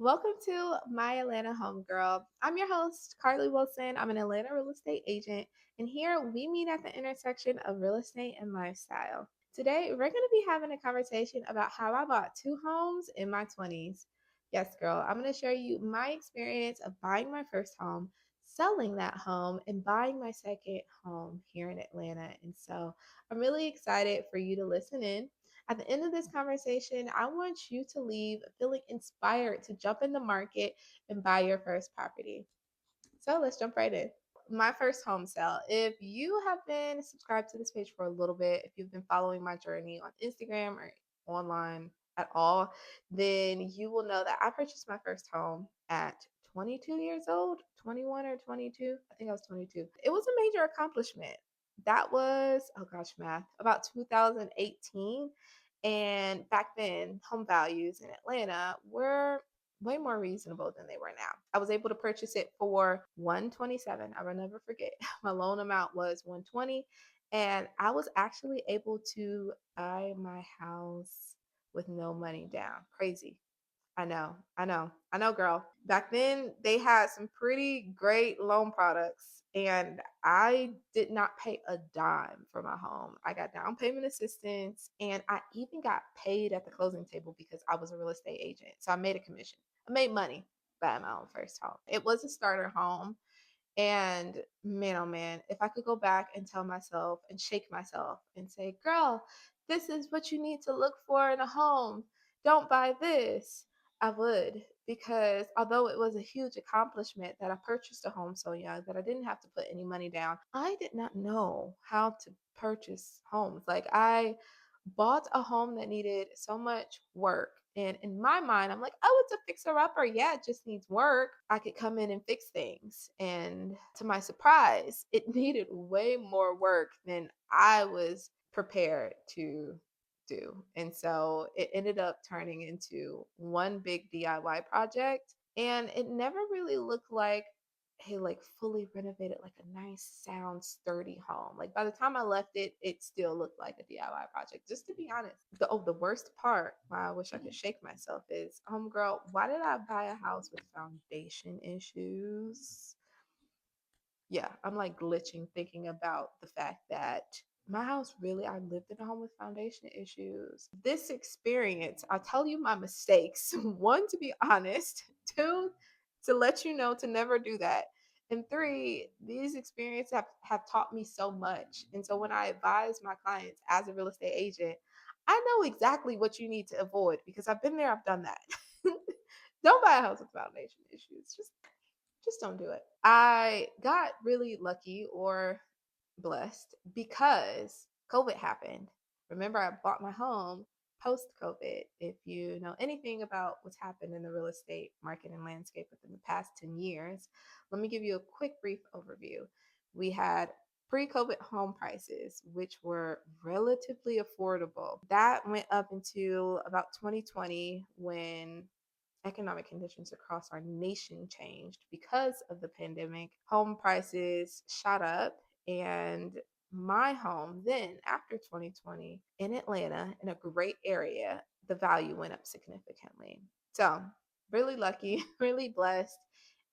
Welcome to My Atlanta Homegirl. I'm your host, Carly Wilson. I'm an Atlanta real estate agent, and here we meet at the intersection of real estate and lifestyle. Today, we're going to be having a conversation about how I bought two homes in my 20s. Yes, girl, I'm going to share you my experience of buying my first home, selling that home, and buying my second home here in Atlanta. And so I'm really excited for you to listen in. At the end of this conversation, I want you to leave feeling inspired to jump in the market and buy your first property. So let's jump right in. My first home sale. If you have been subscribed to this page for a little bit, if you've been following my journey on Instagram or online at all, then you will know that I purchased my first home at 22 years old, 21 or 22. I think I was 22. It was a major accomplishment. That was, oh gosh, math, about 2018. And back then, home values in Atlanta were way more reasonable than they were now. I was able to purchase it for 127. I will never forget. My loan amount was 120 and I was actually able to buy my house with no money down. Crazy. I know, girl. Back then, they had some pretty great loan products, and I did not pay a dime for my home. I got down payment assistance, and I even got paid at the closing table because I was a real estate agent. So I made a commission. I made money buying my own first home. It was a starter home. And man, oh man, if I could go back and tell myself and shake myself and say, girl, this is what you need to look for in a home. Don't buy this. I would, because although it was a huge accomplishment that I purchased a home so young that I didn't have to put any money down, I did not know how to purchase homes. Like, I bought a home that needed so much work. And in my mind, I'm like, oh, it's a fixer upper. Yeah, it just needs work. I could come in and fix things. And to my surprise, it needed way more work than I was prepared to do. And so it ended up turning into one big DIY project. And it never really looked like he like fully renovated like a nice sound sturdy home. Like by the time I left it, it still looked like a DIY project, just to be honest. The worst part, why I wish I could shake myself, is girl, why did I buy a house with foundation issues? Yeah, I'm like glitching thinking about the fact that my house, really, I lived in a home with foundation issues. This experience, I'll tell you my mistakes. One, to be honest. Two, to let you know to never do that. And three, these experiences have taught me so much. And so when I advise my clients as a real estate agent, I know exactly what you need to avoid because I've been there, I've done that. Don't buy a house with foundation issues. Just don't do it. I got really lucky or blessed because COVID happened. Remember, I bought my home post COVID. If you know anything about what's happened in the real estate market and landscape within the past 10 years, let me give you a quick, brief overview. We had pre COVID home prices, which were relatively affordable. That went up into about 2020 when economic conditions across our nation changed because of the pandemic. Home prices shot up, and my home then, after 2020 in Atlanta, in a great area, the value went up significantly. So, really lucky, really blessed.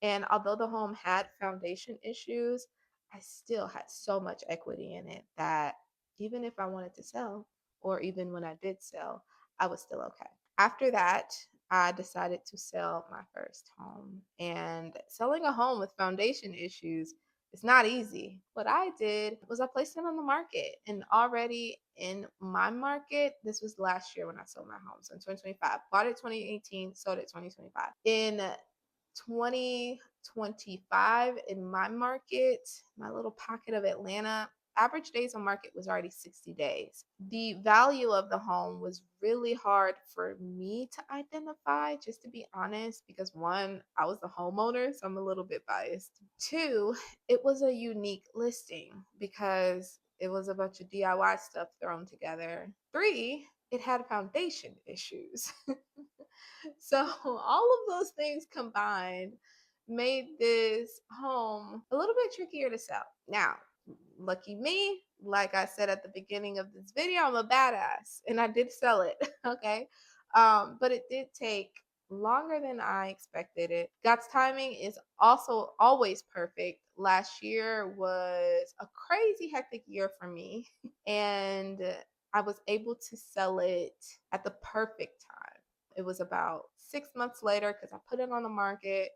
And although the home had foundation issues, I still had so much equity in it that even if I wanted to sell, or even when I did sell, I was still okay. After that, I decided to sell my first home. And selling a home with foundation issues is not easy. What I did was I placed it on the market. And already in my market, this was last year when I sold my home. So in 2025, bought it 2018, sold it 2025. In 2025, in my market, my little pocket of Atlanta, average days on market was already 60 days. The value of the home was really hard for me to identify, just to be honest, because one, I was the homeowner, so I'm a little bit biased. Two, it was a unique listing because it was a bunch of DIY stuff thrown together. Three, it had foundation issues. So all of those things combined made this home a little bit trickier to sell. Now, lucky me, like I said at the beginning of this video, I'm a badass and I did sell it. Okay. But it did take longer than I expected it. God's timing is also always perfect. Last year was a crazy hectic year for me, and I was able to sell it at the perfect time. It was about 6 months later because I put it on the market.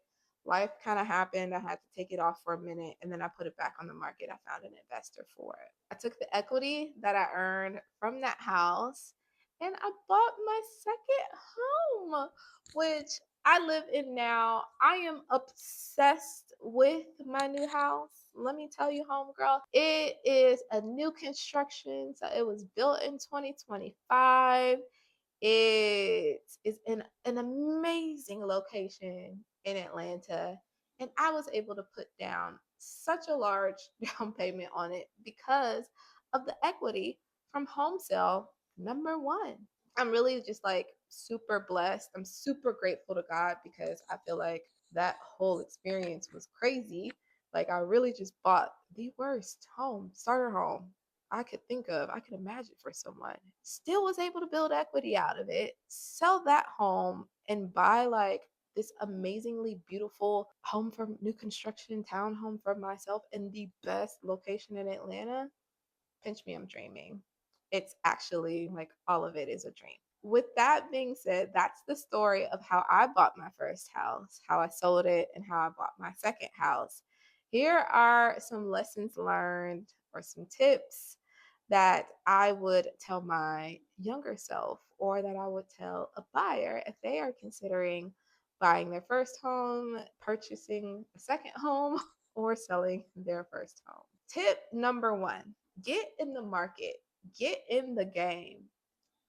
Life kind of happened. I had to take it off for a minute and then I put it back on the market. I found an investor for it. I took the equity that I earned from that house and I bought my second home, which I live in now. I am obsessed with my new house. Let me tell you, homegirl, it is a new construction. So it was built in 2025. It is in an amazing location in Atlanta. And I was able to put down such a large down payment on it because of the equity from home sale number one. I'm really just like super blessed. I'm super grateful to God because I feel like that whole experience was crazy. Like I really just bought the worst starter home I could think of, I could imagine for someone. Still was able to build equity out of it, sell that home, and buy like this amazingly beautiful home from new construction townhome for myself in the best location in Atlanta. Pinch me, I'm dreaming. It's actually like all of it is a dream. With that being said, that's the story of how I bought my first house, how I sold it, and how I bought my second house. Here are some lessons learned or some tips that I would tell my younger self or that I would tell a buyer if they are considering buying their first home, purchasing a second home, or selling their first home. Tip number one, get in the market, get in the game.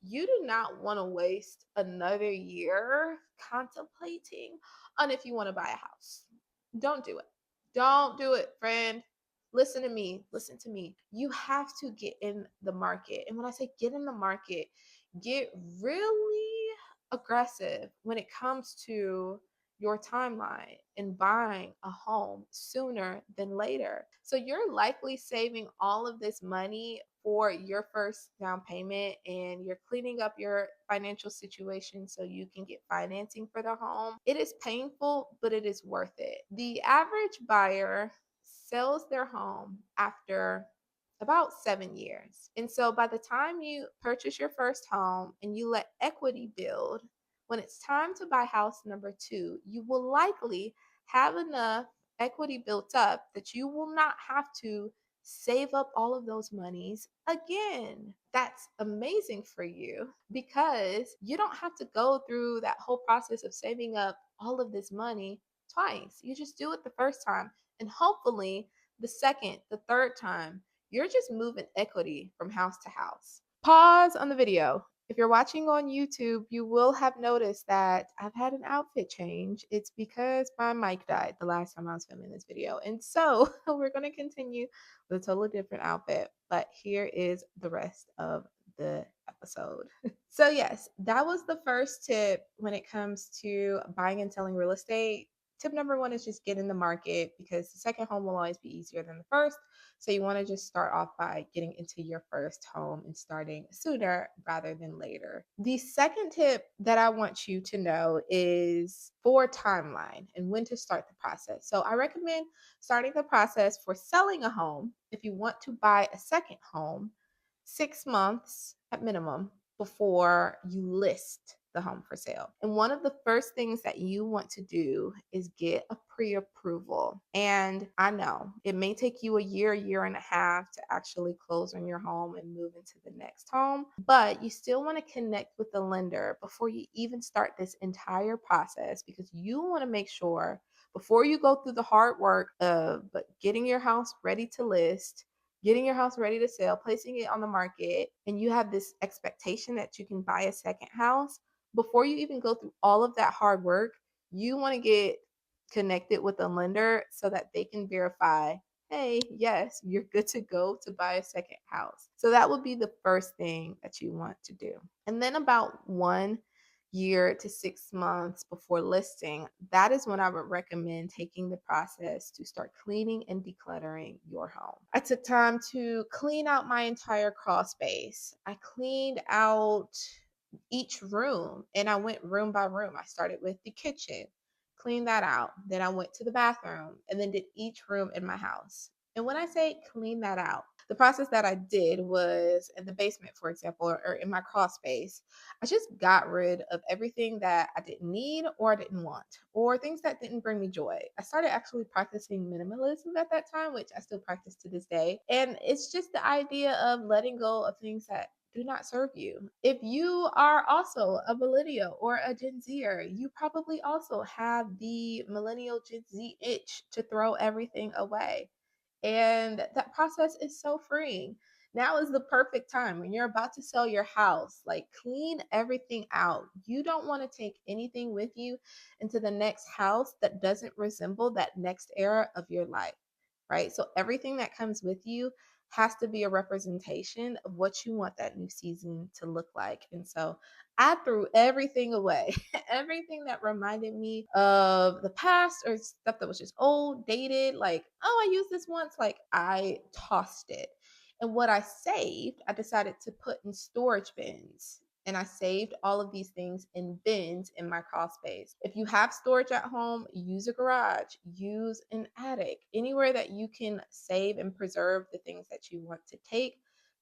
You do not want to waste another year contemplating on if you want to buy a house. Don't do it. Don't do it, friend. Listen to me. Listen to me. You have to get in the market. And when I say get in the market, get really aggressive when it comes to your timeline in buying a home sooner than later. So you're likely saving all of this money for your first down payment and you're cleaning up your financial situation so you can get financing for the home. It is painful, but it is worth it. The average buyer sells their home after about 7 years. And so by the time you purchase your first home and you let equity build, when it's time to buy house number two, you will likely have enough equity built up that you will not have to save up all of those monies again. That's amazing for you because you don't have to go through that whole process of saving up all of this money twice. You just do it the first time, and hopefully, the second, the third time, you're just moving equity from house to house. Pause on the video. If you're watching on YouTube, you will have noticed that I've had an outfit change. It's because my mic died the last time I was filming this video. And so we're going to continue with a totally different outfit. But here is the rest of the episode. So, yes, that was the first tip when it comes to buying and selling real estate. Tip number one is just get in the market because the second home will always be easier than the first. So you want to just start off by getting into your first home and starting sooner rather than later. The second tip that I want you to know is for timeline and when to start the process. So I recommend starting the process for selling a home if you want to buy a second home 6 months at minimum before you list the home for sale. And one of the first things that you want to do is get a pre-approval. And I know it may take you a year and a half to actually close on your home and move into the next home, but you still want to connect with the lender before you even start this entire process because you want to make sure before you go through the hard work of getting your house ready to list, getting your house ready to sell, placing it on the market, and you have this expectation that you can buy a second house, before you even go through all of that hard work, you want to get connected with a lender so that they can verify, hey, yes, you're good to go to buy a second house. So that would be the first thing that you want to do. And then about 1 year to 6 months before listing, that is when I would recommend taking the process to start cleaning and decluttering your home. I took time to clean out my entire crawl space. I cleaned out each room and I went room by room. I started with the kitchen, cleaned that out. Then I went to the bathroom and then did each room in my house. And when I say clean that out, the process that I did was in the basement, for example, or in my crawl space. I just got rid of everything that I didn't need or I didn't want, or things that didn't bring me joy. I started actually practicing minimalism at that time, which I still practice to this day. And it's just the idea of letting go of things that do not serve you. If you are also a millennial or a Gen Zer, you probably also have the millennial Gen Z itch to throw everything away. And that process is so freeing. Now is the perfect time when you're about to sell your house. Like, clean everything out. You don't want to take anything with you into the next house that doesn't resemble that next era of your life, right? So, everything that comes with you has to be a representation of what you want that new season to look like. And so, I threw everything away, everything that reminded me of the past or stuff that was just old, dated. Like, oh, I used this once. Like, I tossed it. And what I saved, I decided to put in storage bins. And I saved all of these things in bins in my crawl space. If you have storage at home, use a garage, use an attic, anywhere that you can save and preserve the things that you want to take.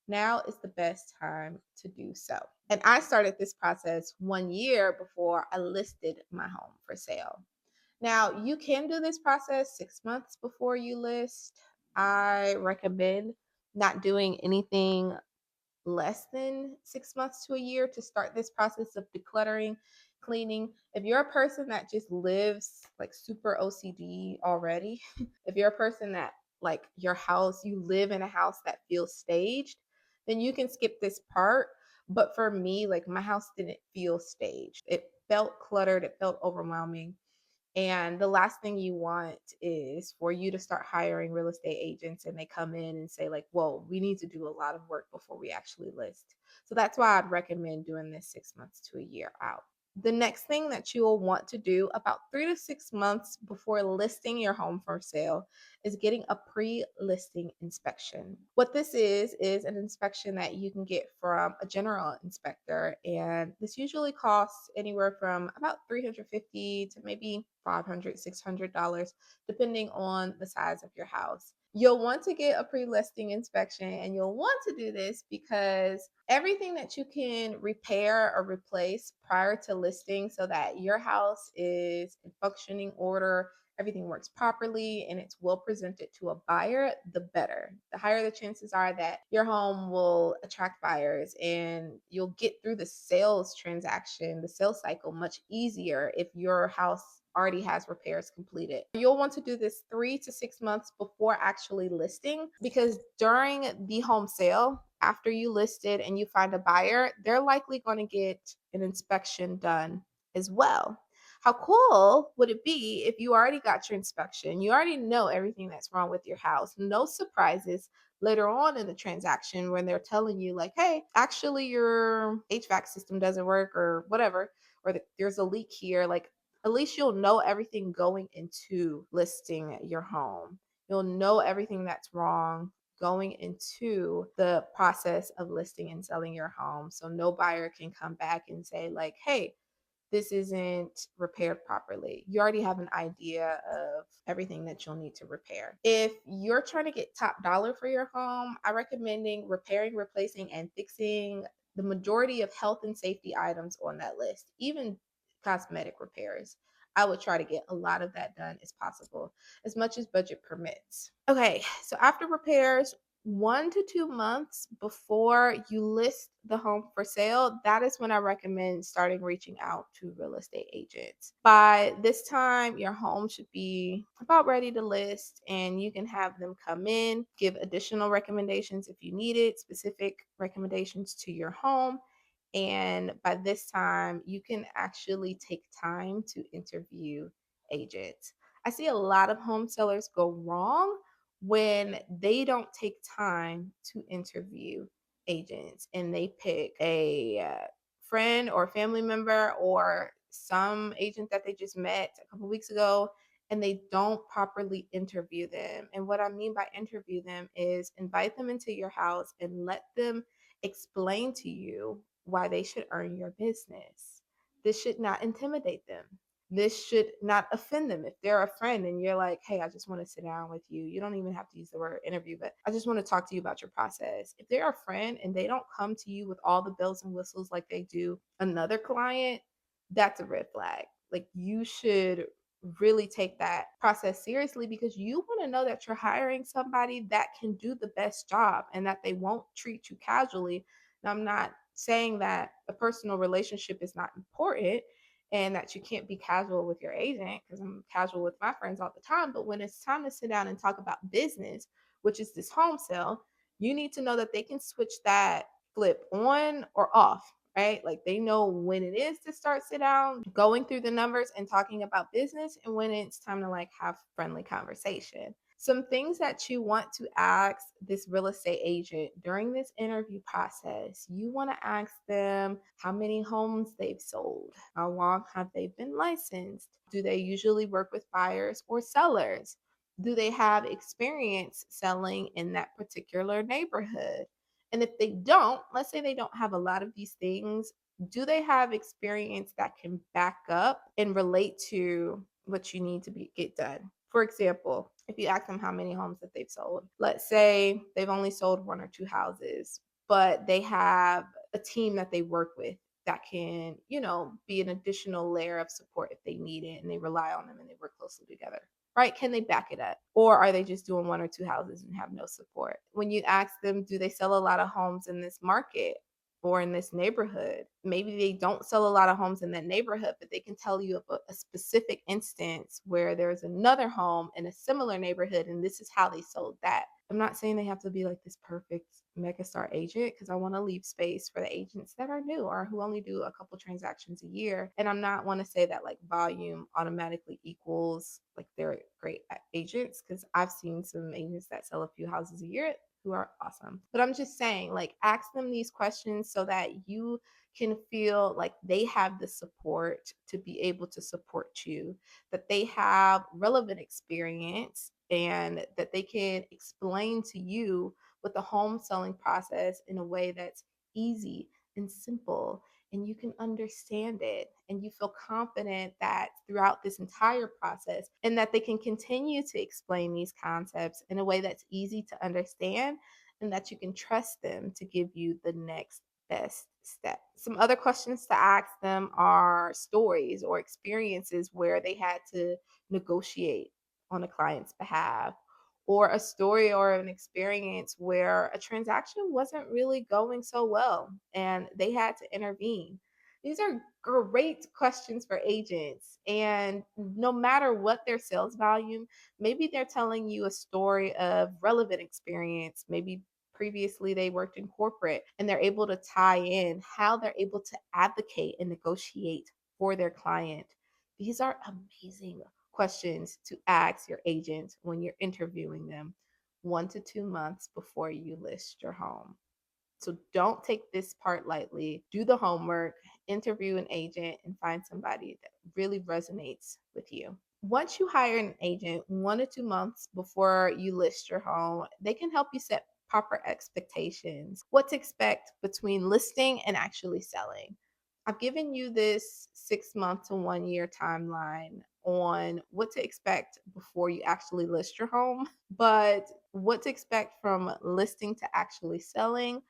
Now is the best time to do so. And I started this process 1 year before I listed my home for sale. Now, you can do this process 6 months before you list. I recommend not doing anything less than 6 months to a year to start this process of decluttering, cleaning. If you're a person that just lives like super OCD already, if you're a person that like your house, you live in a house that feels staged, then you can skip this part. But for me, like my house didn't feel staged. It felt cluttered, it felt overwhelming. And the last thing you want is for you to start hiring real estate agents and they come in and say, like, whoa, we need to do a lot of work before we actually list. So that's why I'd recommend doing this 6 months to a year out. The next thing that you will want to do about 3 to 6 months before listing your home for sale is getting a pre listing inspection. What this is an inspection that you can get from a general inspector, and this usually costs anywhere from about $350 to maybe $500, $600, depending on the size of your house. You'll want to get a pre listing inspection, and you'll want to do this because everything that you can repair or replace prior to listing so that your house is in functioning order, everything works properly, and it's well presented to a buyer, the better. The higher the chances are that your home will attract buyers and you'll get through the sales transaction, the sales cycle much easier if your house already has repairs completed. You'll want to do this 3 to 6 months before actually listing, because during the home sale, after you list it and you find a buyer, they're likely going to get an inspection done as well. How cool would it be if you already got your inspection? You already know everything that's wrong with your house. No surprises later on in the transaction when they're telling you, like, hey, actually, your HVAC system doesn't work or whatever, or there's a leak here. Like, at least you'll know everything going into listing your home. You'll know everything that's wrong going into the process of listing and selling your home. So no buyer can come back and say, like, hey, this isn't repaired properly. You already have an idea of everything that you'll need to repair. If you're trying to get top dollar for your home, I recommending repairing, replacing, and fixing the majority of health and safety items on that list, even cosmetic repairs. I would try to get a lot of that done as possible, as much as budget permits. Okay, so after repairs, 1 to 2 months before you list the home for sale, that is when I recommend starting reaching out to real estate agents. By this time, your home should be about ready to list, and you can have them come in, give additional recommendations if you need it, specific recommendations to your home. And by this time, you can actually take time to interview agents. I see a lot of home sellers go wrong when they don't take time to interview agents and they pick a friend or family member or some agent that they just met a couple weeks ago, and they don't properly interview them. And what I mean by interview them is invite them into your house and let them explain to you why they should earn your business. This should not intimidate them. This should not offend them. If they're a friend and you're like, hey, I just want to sit down with you, you don't even have to use the word interview, but I just want to talk to you about your process. If they're a friend and they don't come to you with all the bells and whistles like they do another client, that's a red flag. Like, you should really take that process seriously, because you want to know that you're hiring somebody that can do the best job and that they won't treat you casually. Now, I'm not saying that a personal relationship is not important and that you can't be casual with your agent, because I'm casual with my friends all the time. But when it's time to sit down and talk about business, which is this home sale, you need to know that they can switch that flip on or off, right? Like, they know when it is to start sit down, going through the numbers and talking about business, and when it's time to like have friendly conversation. Some things that you want to ask this real estate agent during this interview process: you want to ask them how many homes they've sold, how long have they been licensed, do they usually work with buyers or sellers, do they have experience selling in that particular neighborhood. And if they don't, let's say they don't have a lot of these things, do they have experience that can back up and relate to what you need to get done? For example, if you ask them how many homes that they've sold, let's say they've only sold one or two houses, but they have a team that they work with that can, be an additional layer of support if they need it, and they rely on them and they work closely together. Right? Can they back it up? Or are they just doing one or two houses and have no support? When you ask them, do they sell a lot of homes in this market or in this neighborhood? Maybe they don't sell a lot of homes in that neighborhood, but they can tell you of a specific instance where there's another home in a similar neighborhood, and this is how they sold that. I'm not saying they have to be like this perfect megastar agent, because I want to leave space for the agents that are new or who only do a couple transactions a year. And I'm not want to say that like volume automatically equals like they're great agents, because I've seen some agents that sell a few houses a year who are awesome. But I'm just saying, like, ask them these questions so that you can feel like they have the support to be able to support you, that they have relevant experience, and that they can explain to you with the home selling process in a way that's easy and simple, and you can understand it, and you feel confident that throughout this entire process, and that they can continue to explain these concepts in a way that's easy to understand, and that you can trust them to give you the next best step. Some other questions to ask them are stories or experiences where they had to negotiate on a client's behalf, or a story or an experience where a transaction wasn't really going so well and they had to intervene. These are great questions for agents. And no matter what their sales volume, maybe they're telling you a story of relevant experience. Maybe previously they worked in corporate and they're able to tie in how they're able to advocate and negotiate for their client. These are amazing questions to ask your agent when you're interviewing them 1 to 2 months before you list your home. So don't take this part lightly. Do the homework, interview an agent, and find somebody that really resonates with you. Once you hire an agent 1 to 2 months before you list your home, they can help you set proper expectations, what to expect between listing and actually selling. I've given you this 6 month to 1 year timeline on what to expect before you actually list your home, but what to expect from listing to actually selling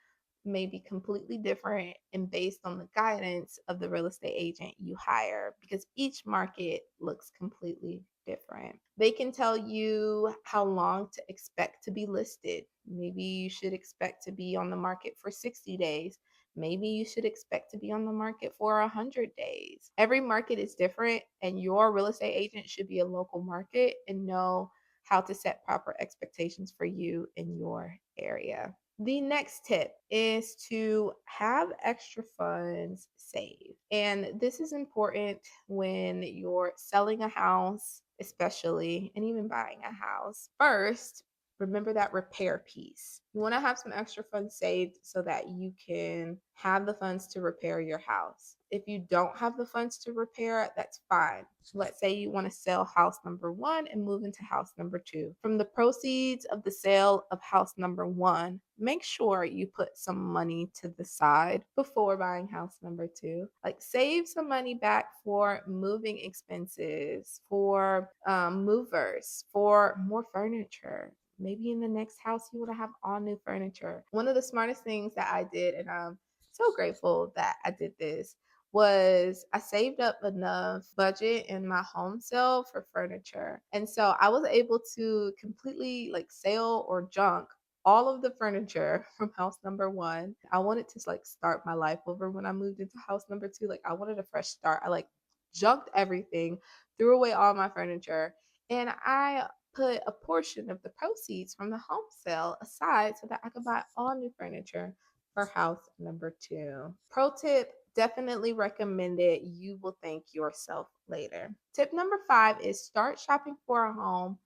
may be completely different and based on the guidance of the real estate agent you hire, because each market looks completely different. They can tell you how long to expect to be listed. Maybe you should expect to be on the market for 60 days. Maybe you should expect to be on the market for 100 days. Every market is different, and your real estate agent should be a local market and know how to set proper expectations for you in your area. The next tip is to have extra funds saved. And this is important when you're selling a house, especially, and even buying a house. First, remember that repair piece. You want to have some extra funds saved so that you can have the funds to repair your house. If you don't have the funds to repair it, that's fine. Let's say you want to sell house number one and move into house number two. From the proceeds of the sale of house number one, make sure you put some money to the side before buying house number two. Like save some money back for moving expenses, for movers, for more furniture. Maybe in the next house you want to have all new furniture. One of the smartest things that I did, and I'm so grateful that I did this, was I saved up enough budget in my home sale for furniture. And so I was able to completely like sell or junk all of the furniture from house number one. I wanted to like start my life over when I moved into house number two. Like I wanted a fresh start. I like junked everything, threw away all my furniture, and I put a portion of the proceeds from the home sale aside so that I could buy all new furniture for house number two. Pro tip, definitely recommend it. You will thank yourself later. Tip number 5 is start shopping for a home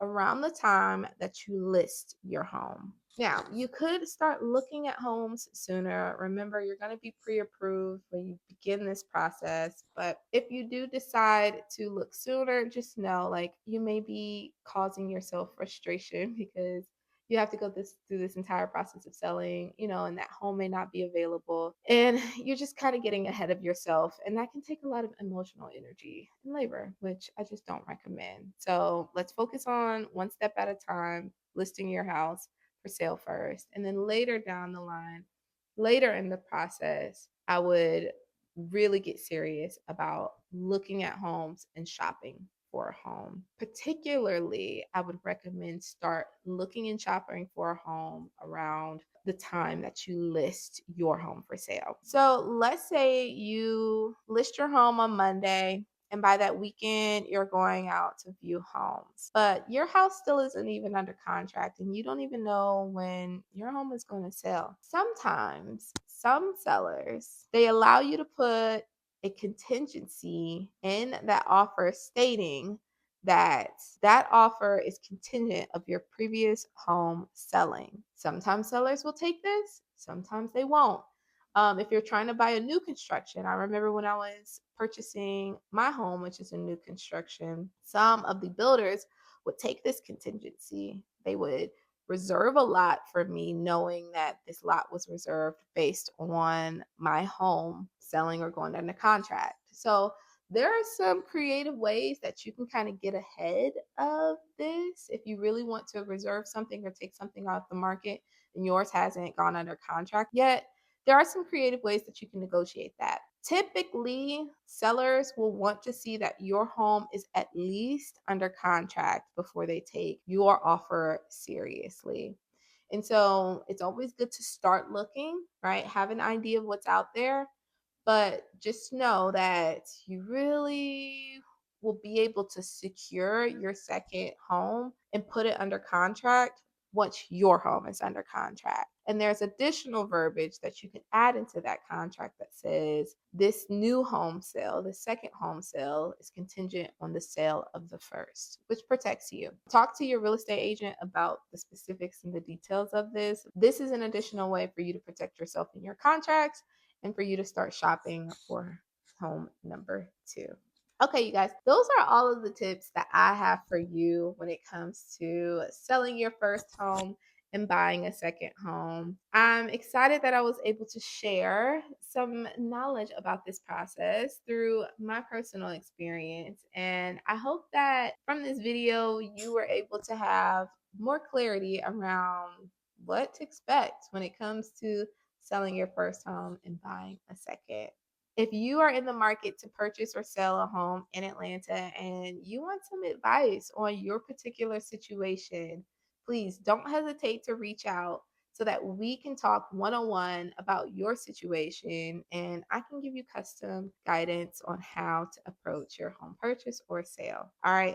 around the time that you list your home. Now, you could start looking at homes sooner. Remember, you're going to be pre approved when you begin this process. But if you do decide to look sooner, just know like you may be causing yourself frustration because you have to go through this entire process of selling, and that home may not be available. And you're just kind of getting ahead of yourself. And that can take a lot of emotional energy and labor, which I just don't recommend. So let's focus on one step at a time, listing your house for sale first. And then later down the line, later in the process, I would really get serious about looking at homes and shopping for a home. Particularly, I would recommend start looking and shopping for a home around the time that you list your home for sale. So let's say you list your home on Monday, and by that weekend, you're going out to view homes. But your house still isn't even under contract, and you don't even know when your home is going to sell. Sometimes, some sellers, they allow you to put a contingency in that offer stating that that offer is contingent of your previous home selling. Sometimes sellers will take this, sometimes they won't. If you're trying to buy a new construction, I remember when I was purchasing my home, which is a new construction, some of the builders would take this contingency. They would reserve a lot for me, knowing that this lot was reserved based on my home selling or going under contract. So there are some creative ways that you can kind of get ahead of this if you really want to reserve something or take something off the market and yours hasn't gone under contract yet. There are some creative ways that you can negotiate that. Typically, sellers will want to see that your home is at least under contract before they take your offer seriously. And so it's always good to start looking, right? Have an idea of what's out there, but just know that you really will be able to secure your second home and put it under contract once your home is under contract. And there's additional verbiage that you can add into that contract that says this new home sale, the second home sale, is contingent on the sale of the first, which protects you. Talk to your real estate agent about the specifics and the details of this. This is an additional way for you to protect yourself in your contracts and for you to start shopping for home number two. Okay, you guys, those are all of the tips that I have for you when it comes to selling your first home and buying a second home. I'm excited that I was able to share some knowledge about this process through my personal experience. And I hope that from this video, you were able to have more clarity around what to expect when it comes to selling your first home and buying a second. If you are in the market to purchase or sell a home in Atlanta and you want some advice on your particular situation, please don't hesitate to reach out so that we can talk one-on-one about your situation and I can give you custom guidance on how to approach your home purchase or sale. All right,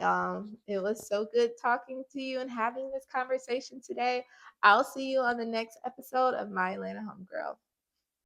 it was so good talking to you and having this conversation today. I'll see you on the next episode of My Atlanta Homegirl.